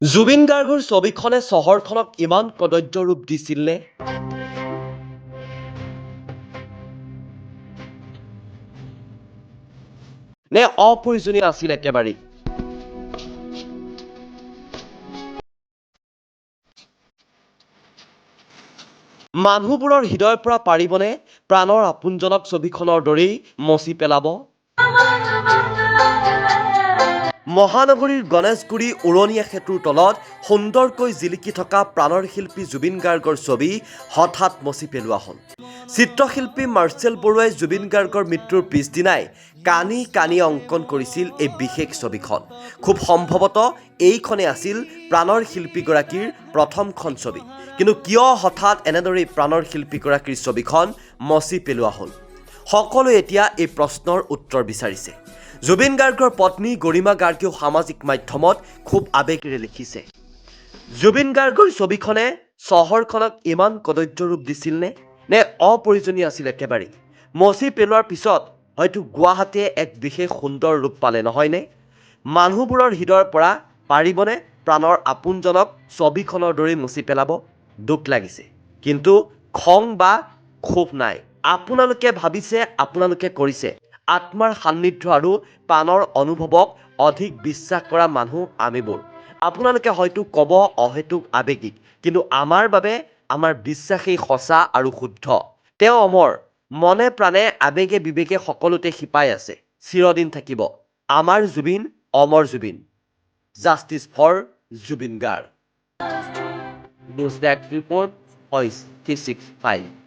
জুবিন গাৰ্গৰ ছবিখনে চহৰখনক ইমান কদৰ্য ৰূপ দিছিল নে? নে অপ্ৰয়োজনীয় আছিল একেবাৰে? মানুহবোৰৰ হৃদয়ৰ পৰা পাৰিবনে প্ৰাণৰ আপোনজনক ছবিখনৰ দৰেই মচি পেলাব? মহানগৰীৰ গণেশগুৰি উৰণীয়া সেতুৰ তলত সুন্দৰকৈ জিলিকি থকা প্ৰাণৰ শিল্পী জুবিন গাৰ্গৰ ছবি হঠাৎ মচি পেলোৱা হ'ল। চিত্ৰশিল্পী মাৰ্চেল বৰুৱাই জুবিন গাৰ্গৰ মৃত্যুৰ পিছদিনাই কানি কানি অংকন কৰিছিল এই বিশেষ ছবিখন। খুব সম্ভৱতঃ এইখনেই আছিল প্ৰাণৰ শিল্পীগৰাকীৰ প্ৰথমখন ছবি। কিন্তু কিয় হঠাৎ এনেদৰেই প্ৰাণৰ শিল্পীগৰাকীৰ ছবিখন মচি পেলোৱা হ'ল? সকলোৱে এতিয়া এই প্ৰশ্নৰ উত্তৰ বিচাৰিছে। জুবিন গাৰ্গৰ পত্নী গৰিমা গাৰ্গেও সামাজিক মাধ্যমত খুব আৱেগেৰে লিখিছে, জুবিন গাৰ্গৰ ছবিখনে চহৰখনক ইমান কদৰ্য ৰূপ দিছিল নে? নে অপ্ৰয়োজনীয় আছিল একেবাৰে? মচি পেলোৱাৰ পিছত হয়তো গুৱাহাটীয়ে এক বিশেষ সুন্দৰ ৰূপ পালে, নহয়নে? মানুহবোৰৰ হৃদয়ৰ পৰা পাৰিবনে প্ৰাণৰ আপোনজনক ছবিখনৰ দৰেই মচি পেলাব? দুখ লাগিছে, কিন্তু খং বা ক্ষোভ নাই। আপোনালোকে ভাবিছে, আপোনালোকে কৰিছে। আত্মাৰ সান্নিধ্য আৰু প্ৰাণৰ অনুভৱক অধিক বিশ্বাস কৰা মানুহ আমিবোৰ। আপোনালোকে হয়তো ক'ব অহেতুক আৱেগিক, কিন্তু আমাৰ বাবে আমাৰ বিশ্বাসেই সঁচা আৰু শুদ্ধ। তেওঁ অমৰ, মনে প্ৰাণে আৱেগে বিবেকে সকলোতে শিপাই আছে, চিৰদিন থাকিব। আমাৰ জুবিন, অমৰ Zubeen. Justice for Zubeen Garg. News desk report, voice 365।